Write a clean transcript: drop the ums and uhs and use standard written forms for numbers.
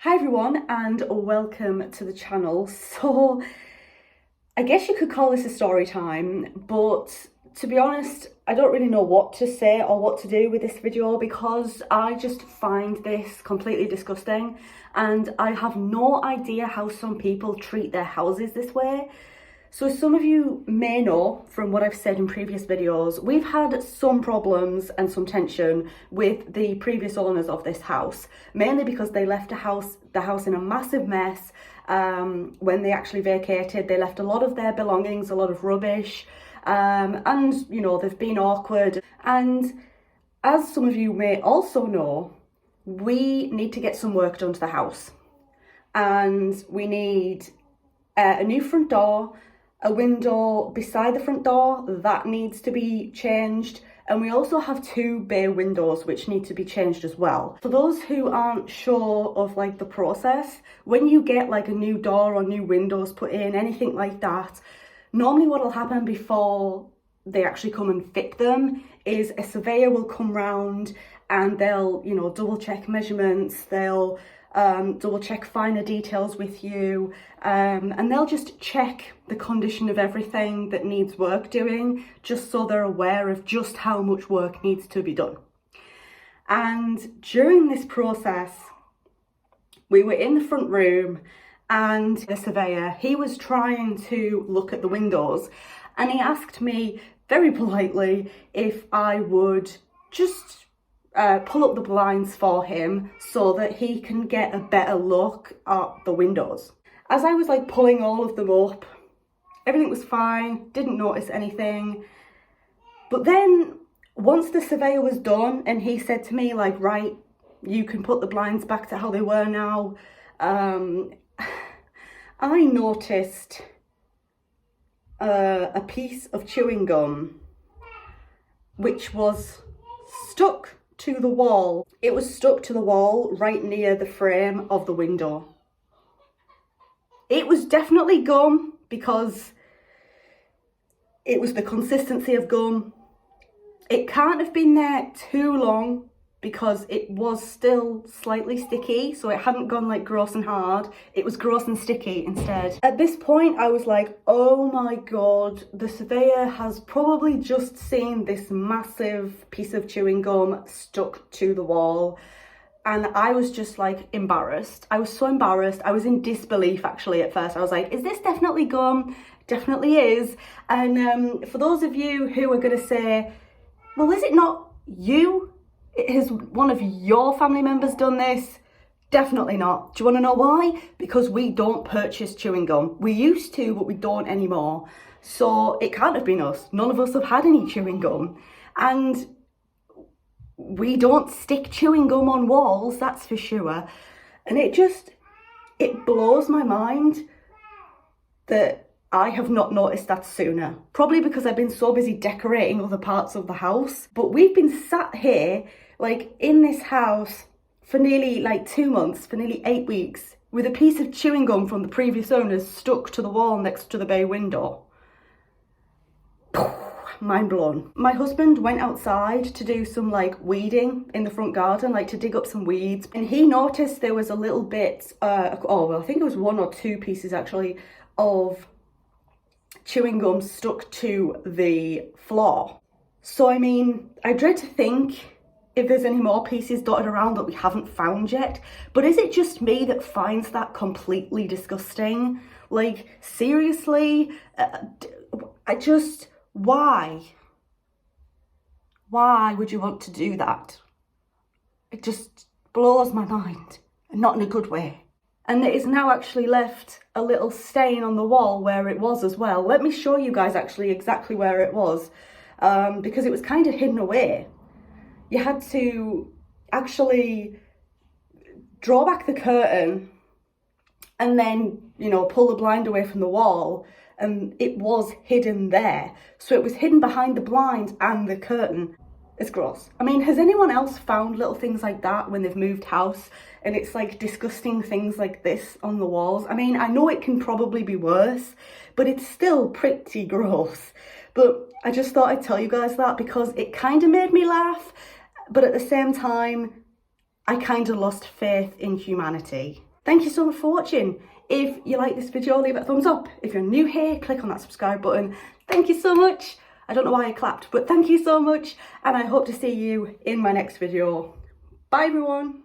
Hi everyone and welcome to the channel. So I guess you could call this a story time, but to be honest, I don't really know what to say or what to do with this video because I just find this completely disgusting and I have no idea how some people treat their houses this way. So as some of you may know from what I've said in previous videos, we've had some problems and some tension with the previous owners of this house, mainly because they left the house in a massive mess. When they actually vacated, they left a lot of their belongings, a lot of rubbish, and you know, they've been awkward. And as some of you may also know, we need to get some work done to the house, and we need a new front door, a window beside the front door that needs to be changed, and we also have two bay windows which need to be changed as well. For those who aren't sure of like the process, when you get like a new door or new windows put in, anything like that, normally what will happen before they actually come and fit them is a surveyor will come round and they'll, you know, double check measurements, they'll double check finer details with you, and they'll just check the condition of everything that needs work doing, just so they're aware of just how much work needs to be done. And during this process, we were in the front room and the surveyor, he was trying to look at the windows and he asked me very politely if I would just pull up the blinds for him so that he can get a better look at the windows. As I was like pulling all of them up, everything was fine, didn't notice anything. But then once the surveyor was done and he said to me like, right, you can put the blinds back to how they were now, I noticed a piece of chewing gum which was stuck to the wall. It was stuck to the wall right near the frame of the window. It was definitely gum because it was the consistency of gum. It can't have been there too long because it was still slightly sticky, so it hadn't gone like gross and hard. It was gross and sticky instead. At this point, I was like, oh my God, the surveyor has probably just seen this massive piece of chewing gum stuck to the wall. And I was just like embarrassed. I was so embarrassed. I was in disbelief actually at first. I was like, is this definitely gum? Definitely is. And for those of you who are gonna say, well, is it not you? Has one of your family members done this? Definitely not. Do you want to know why? Because we don't purchase chewing gum. We used to, but we don't anymore. So it can't have been us. None of us have had any chewing gum. And we don't stick chewing gum on walls, that's for sure. And it blows my mind that I have not noticed that sooner. Probably because I've been so busy decorating other parts of the house. But we've been sat here, like in this house for nearly like 2 months, for nearly 8 weeks, with a piece of chewing gum from the previous owners stuck to the wall next to the bay window. Mind blown. My husband went outside to do some like weeding in the front garden, like to dig up some weeds, and he noticed there was a little bit, I think it was 1 or 2 pieces actually, of chewing gum stuck to the floor. So I mean, I dread to think if there's any more pieces dotted around that we haven't found yet, but is it just me that finds that completely disgusting? Like, seriously? Why? Why would you want to do that? It just blows my mind, and not in a good way. And it is now actually left a little stain on the wall where it was as well. Let me show you guys actually exactly where it was, because it was kind of hidden away. You had to actually draw back the curtain and then, you know, pull the blind away from the wall, and it was hidden there. So it was hidden behind the blinds and the curtain. It's gross. I mean, has anyone else found little things like that when they've moved house and it's like disgusting things like this on the walls? I mean, I know it can probably be worse, but it's still pretty gross. But I just thought I'd tell you guys that because it kind of made me laugh, but at the same time, I kind of lost faith in humanity. Thank you so much for watching. If you like this video, leave it a thumbs up. If you're new here, click on that subscribe button. Thank you so much. I don't know why I clapped, but thank you so much. And I hope to see you in my next video. Bye everyone.